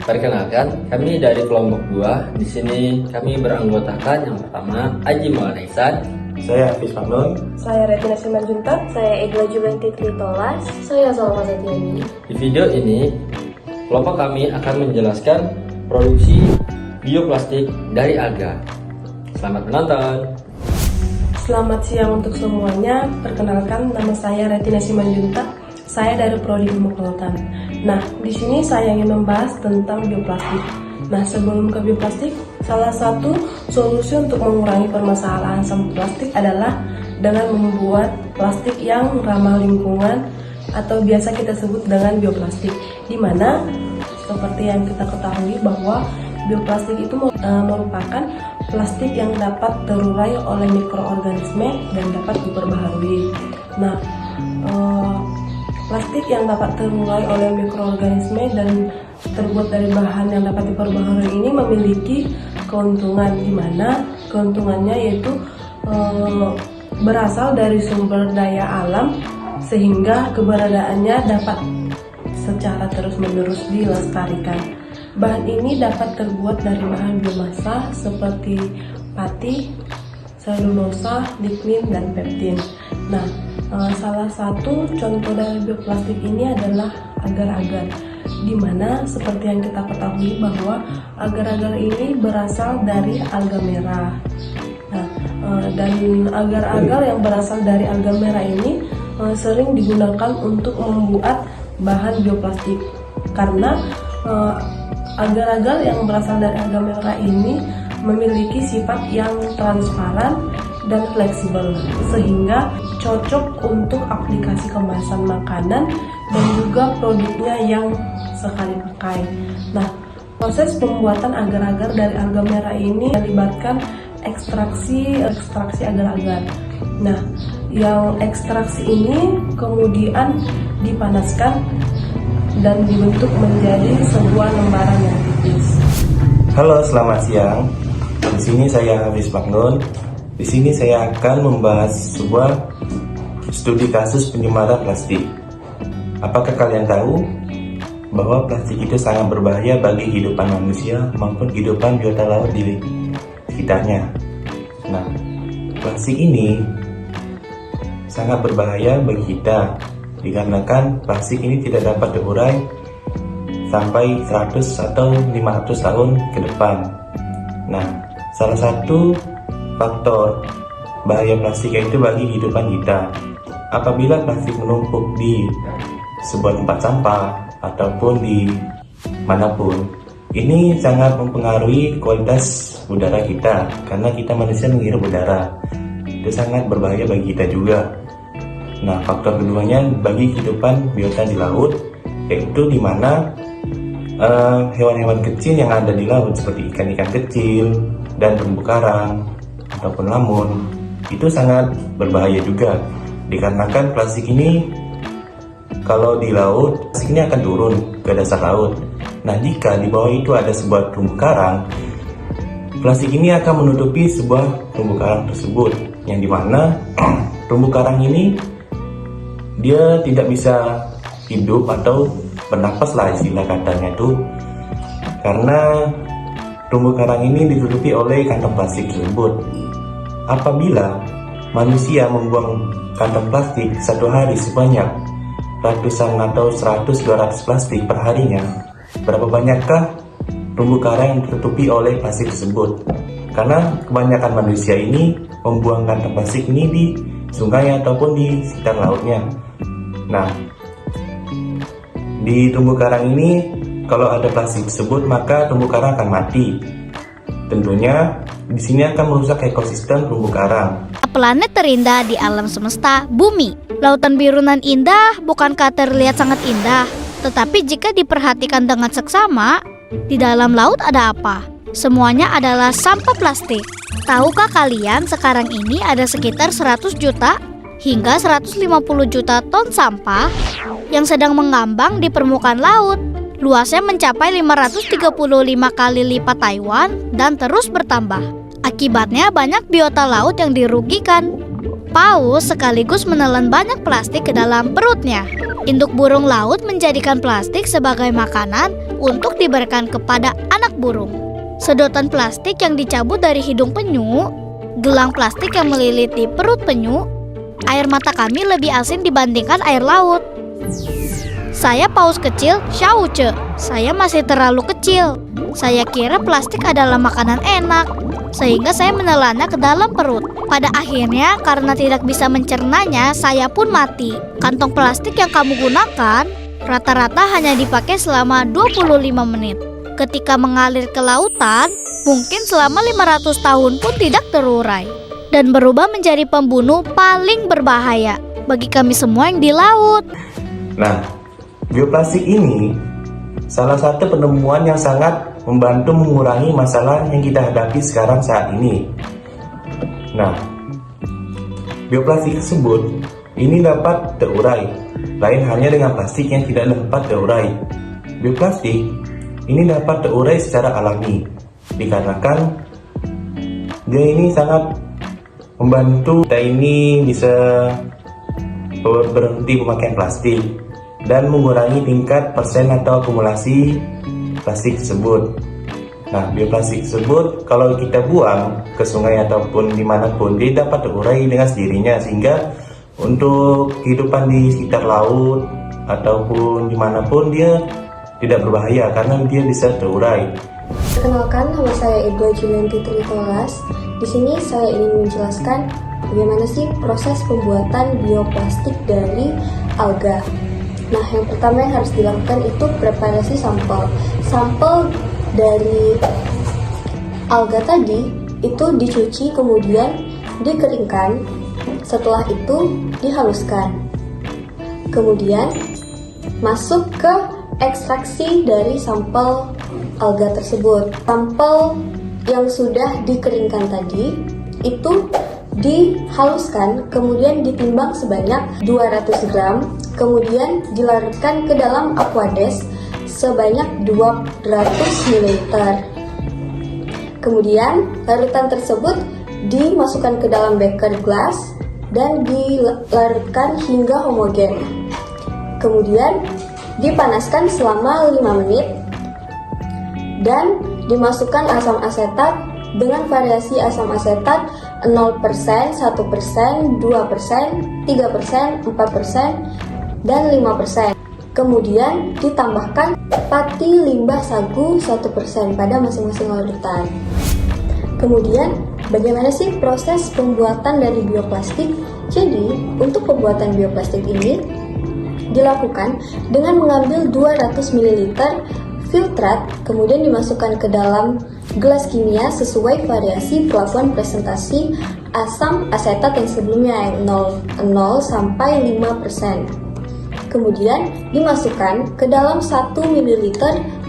Perkenalkan, kami dari kelompok 2. Di sini kami beranggotakan yang pertama Aji Maulana Ihsan, Saya Hafiz Magnun. Saya Retina Simanjuntak. Saya Egla Julianti Tritolas. Saya Salma Zatiani. Di video ini, kelompok kami akan menjelaskan produksi bioplastik dari alga. Selamat menonton. Selamat siang untuk semuanya. Perkenalkan, nama saya Retina Simanjuntak. Saya dari Prodi Ilmu Kelautan. Nah, di sini saya ingin membahas tentang bioplastik. Nah, sebelum ke bioplastik, salah satu solusi untuk mengurangi permasalahan sampah plastik adalah dengan membuat plastik yang ramah lingkungan atau biasa kita sebut dengan bioplastik. Di mana seperti yang kita ketahui bahwa bioplastik itu merupakan plastik yang dapat terurai oleh mikroorganisme dan dapat diperbaharui. Nah, plastik yang dapat terurai oleh mikroorganisme dan terbuat dari bahan yang dapat diperbaharui ini memiliki keuntungan, di mana keuntungannya yaitu berasal dari sumber daya alam sehingga keberadaannya dapat secara terus-menerus dilestarikan. Bahan ini dapat terbuat dari bahan biomasa seperti pati, selulosa, lignin, dan pektin. Nah, salah satu contoh dari bioplastik ini adalah agar-agar, di mana seperti yang kita ketahui bahwa agar-agar ini berasal dari alga merah. Nah, dan agar-agar yang berasal dari alga merah ini sering digunakan untuk membuat bahan bioplastik karena agar-agar yang berasal dari alga merah ini memiliki sifat yang transparan dan fleksibel sehingga cocok untuk aplikasi kemasan makanan dan juga produknya yang sekali pakai. Nah, proses pembuatan agar-agar dari alga merah ini melibatkan ekstraksi agar-agar. Nah, yang ekstraksi ini kemudian dipanaskan dan dibentuk menjadi sebuah lembaran yang tipis. Halo, selamat siang. Di sini saya Hafiz Magnun. Di sini saya akan membahas sebuah studi kasus penyemaran plastik. Apakah kalian tahu bahwa plastik itu sangat berbahaya bagi kehidupan manusia maupun kehidupan biota laut di sekitarnya? Nah, plastik ini sangat berbahaya bagi kita dikarenakan plastik ini tidak dapat terurai sampai 100 atau 500 tahun ke depan. Nah, salah satu faktor bahaya plastik itu bagi kehidupan kita. Apabila plastik menumpuk di sebuah tempat sampah ataupun di manapun, ini sangat mempengaruhi kualitas udara kita karena kita manusia menghirup udara. Itu sangat berbahaya bagi kita juga. Nah, faktor keduanya bagi kehidupan biota di laut, yaitu di mana hewan-hewan kecil yang ada di laut seperti ikan-ikan kecil dan terumbu karang ataupun lamun itu sangat berbahaya juga dikarenakan plastik ini kalau di laut plastik ini akan turun ke dasar laut. Nah, jika di bawah itu ada sebuah terumbu karang, plastik ini akan menutupi sebuah terumbu karang tersebut, yang dimana terumbu karang ini dia tidak bisa hidup atau bernapas lah istilah katanya itu, karena terumbu karang ini ditutupi oleh kantong plastik tersebut. Apabila manusia membuang kantong plastik satu hari sebanyak ratusan atau 100-200 plastik per harinya, berapa banyakkah terumbu karang yang ditutupi oleh plastik tersebut? Karena kebanyakan manusia ini membuang kantong plastik ini di sungai ataupun di sekitar lautnya. Nah, di terumbu karang ini kalau ada plastik tersebut maka terumbu karang akan mati. Tentunya di sini akan merusak ekosistem terumbu karang. Planet terindah di alam semesta, Bumi. Lautan biru nan indah bukankah terlihat sangat indah? Tetapi jika diperhatikan dengan seksama, di dalam laut ada apa? Semuanya adalah sampah plastik. Tahukah kalian sekarang ini ada sekitar 100 juta hingga 150 juta ton sampah yang sedang mengambang di permukaan laut. Luasnya mencapai 535 kali lipat Taiwan dan terus bertambah. Akibatnya banyak biota laut yang dirugikan. Paus sekaligus menelan banyak plastik ke dalam perutnya. Induk burung laut menjadikan plastik sebagai makanan untuk diberikan kepada anak burung. Sedotan plastik yang dicabut dari hidung penyu, gelang plastik yang melilit di perut penyu, air mata kami lebih asin dibandingkan air laut. Saya paus kecil, Xiaoce. Saya masih terlalu kecil. Saya kira plastik adalah makanan enak, sehingga saya menelannya ke dalam perut. Pada akhirnya, karena tidak bisa mencernanya, saya pun mati. Kantong plastik yang kamu gunakan rata-rata hanya dipakai selama 25 menit. Ketika mengalir ke lautan, mungkin selama 500 tahun pun tidak terurai dan berubah menjadi pembunuh paling berbahaya bagi kami semua yang di laut. Nah, bioplastik ini salah satu penemuan yang sangat membantu mengurangi masalah yang kita hadapi sekarang saat ini. Nah, bioplastik tersebut ini dapat terurai, lain hanya dengan plastik yang tidak dapat terurai. Bioplastik ini dapat terurai secara alami, dikarenakan dia ini sangat membantu kita ini bisa berhenti pemakaian plastik dan mengurangi tingkat persen atau akumulasi plastik tersebut. Nah, bioplastik tersebut kalau kita buang ke sungai ataupun dimanapun, dia dapat terurai dengan sendirinya, sehingga untuk kehidupan di sekitar laut ataupun dimanapun dia tidak berbahaya karena dia bisa terurai. Perkenalkan, nama saya Ego Julianti Tritolas. Di sini saya ingin menjelaskan bagaimana sih proses pembuatan bioplastik dari alga. Nah, yang pertama yang harus dilakukan itu preparasi sampel. Sampel dari alga tadi itu dicuci kemudian dikeringkan. Setelah itu dihaluskan. Kemudian masuk ke ekstraksi dari sampel alga tersebut. Sampel yang sudah dikeringkan tadi itu dihaluskan, kemudian ditimbang sebanyak 200 gram, kemudian dilarutkan ke dalam aquades sebanyak 200 ml. Kemudian larutan tersebut dimasukkan ke dalam beker glass dan dilarutkan hingga homogen. Kemudian dipanaskan selama 5 menit dan dimasukkan asam asetat dengan variasi asam asetat 0%, 1%, 2%, 3%, 4%, dan 5%. Kemudian ditambahkan pati limbah sagu 1% pada masing-masing larutan. Kemudian, bagaimana sih proses pembuatan dari bioplastik? Jadi, untuk pembuatan bioplastik ini dilakukan dengan mengambil 200 ml filtrat, kemudian dimasukkan ke dalam gelas kimia sesuai variasi perlakuan presentasi asam asetat yang sebelumnya yang 0 sampai 5%. Kemudian dimasukkan ke dalam 1 ml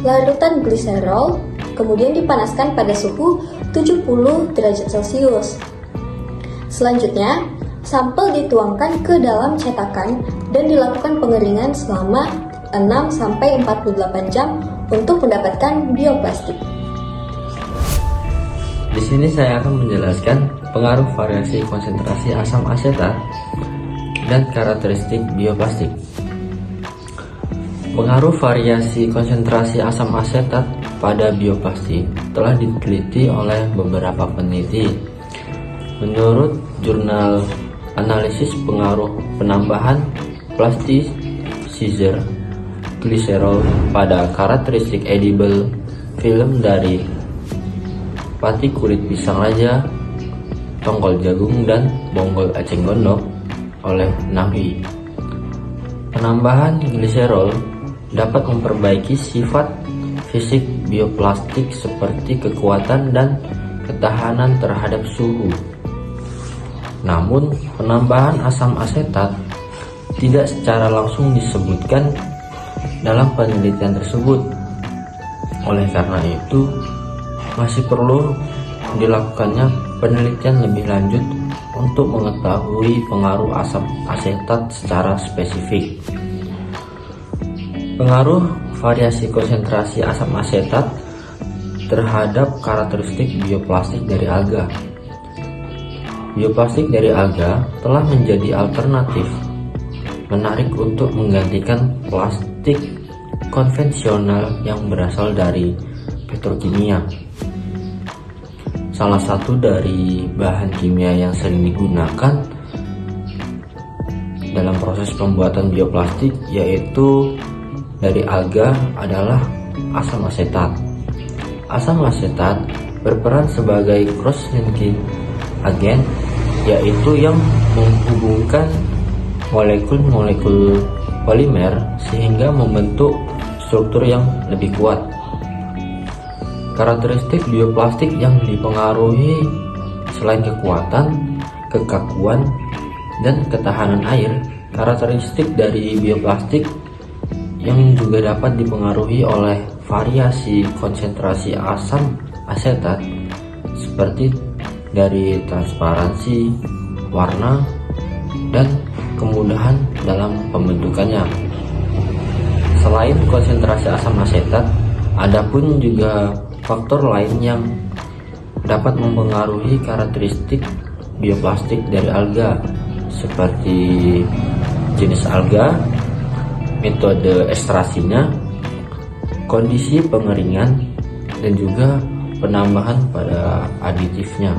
larutan gliserol, kemudian dipanaskan pada suhu 70 derajat Celcius. Selanjutnya, sampel dituangkan ke dalam cetakan dan dilakukan pengeringan selama 6 sampai 48 jam untuk mendapatkan bioplastik. Di sini saya akan menjelaskan pengaruh variasi konsentrasi asam asetat dan karakteristik bioplastik. Pengaruh variasi konsentrasi asam asetat pada bioplastik telah diteliti oleh beberapa peneliti. Menurut jurnal analisis pengaruh penambahan plastisisir gliserol pada karakteristik edible film dari pati kulit pisang raja, tongkol jagung, dan bonggol eceng gondok oleh Nawawi. Penambahan gliserol dapat memperbaiki sifat fisik bioplastik seperti kekuatan dan ketahanan terhadap suhu. Namun, penambahan asam asetat tidak secara langsung disebutkan dalam penelitian tersebut. Oleh karena itu, masih perlu dilakukannya penelitian lebih lanjut untuk mengetahui pengaruh asam asetat secara spesifik. Pengaruh variasi konsentrasi asam asetat terhadap karakteristik bioplastik dari alga. Bioplastik dari alga telah menjadi alternatif menarik untuk menggantikan plastik konvensional yang berasal dari petrokimia. Salah satu dari bahan kimia yang sering digunakan dalam proses pembuatan bioplastik yaitu dari alga adalah asam asetat. Asam asetat berperan sebagai cross-linking agen, yaitu yang menghubungkan molekul-molekul polimer sehingga membentuk struktur yang lebih kuat. Karakteristik bioplastik yang dipengaruhi selain kekuatan, kekakuan, dan ketahanan air, karakteristik dari bioplastik yang juga dapat dipengaruhi oleh variasi konsentrasi asam asetat seperti dari transparansi, warna, dan kemudahan dalam pembentukannya. Selain konsentrasi asam asetat, ada pun juga faktor lain yang dapat mempengaruhi karakteristik bioplastik dari alga seperti jenis alga, metode ekstrasinya, kondisi pengeringan, dan juga penambahan pada aditifnya.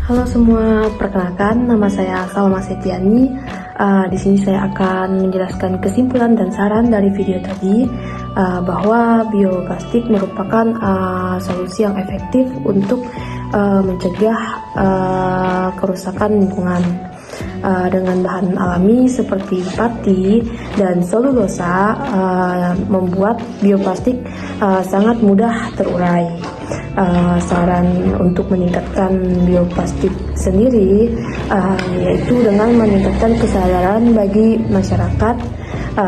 Halo semua, perkenalkan nama saya Salma Setiani. Di sini saya akan menjelaskan kesimpulan dan saran dari video tadi bahwa bioplastik merupakan solusi yang efektif untuk mencegah kerusakan lingkungan. Dengan bahan alami seperti pati dan selulosa membuat bioplastik sangat mudah terurai. Saran untuk meningkatkan bioplastik sendiri yaitu dengan meningkatkan kesadaran bagi masyarakat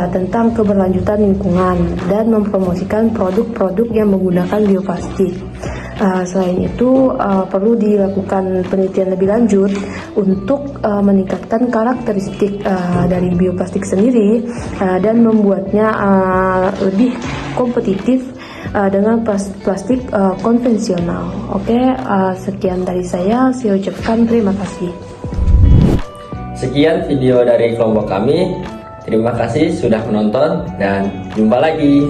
tentang keberlanjutan lingkungan dan mempromosikan produk-produk yang menggunakan bioplastik. Selain itu perlu dilakukan penelitian lebih lanjut untuk meningkatkan karakteristik dari bioplastik sendiri dan membuatnya lebih kompetitif dengan plastik konvensional. Oke, sekian dari saya ucapkan terima kasih. Sekian video dari kelompok kami. Terima kasih sudah menonton dan jumpa lagi.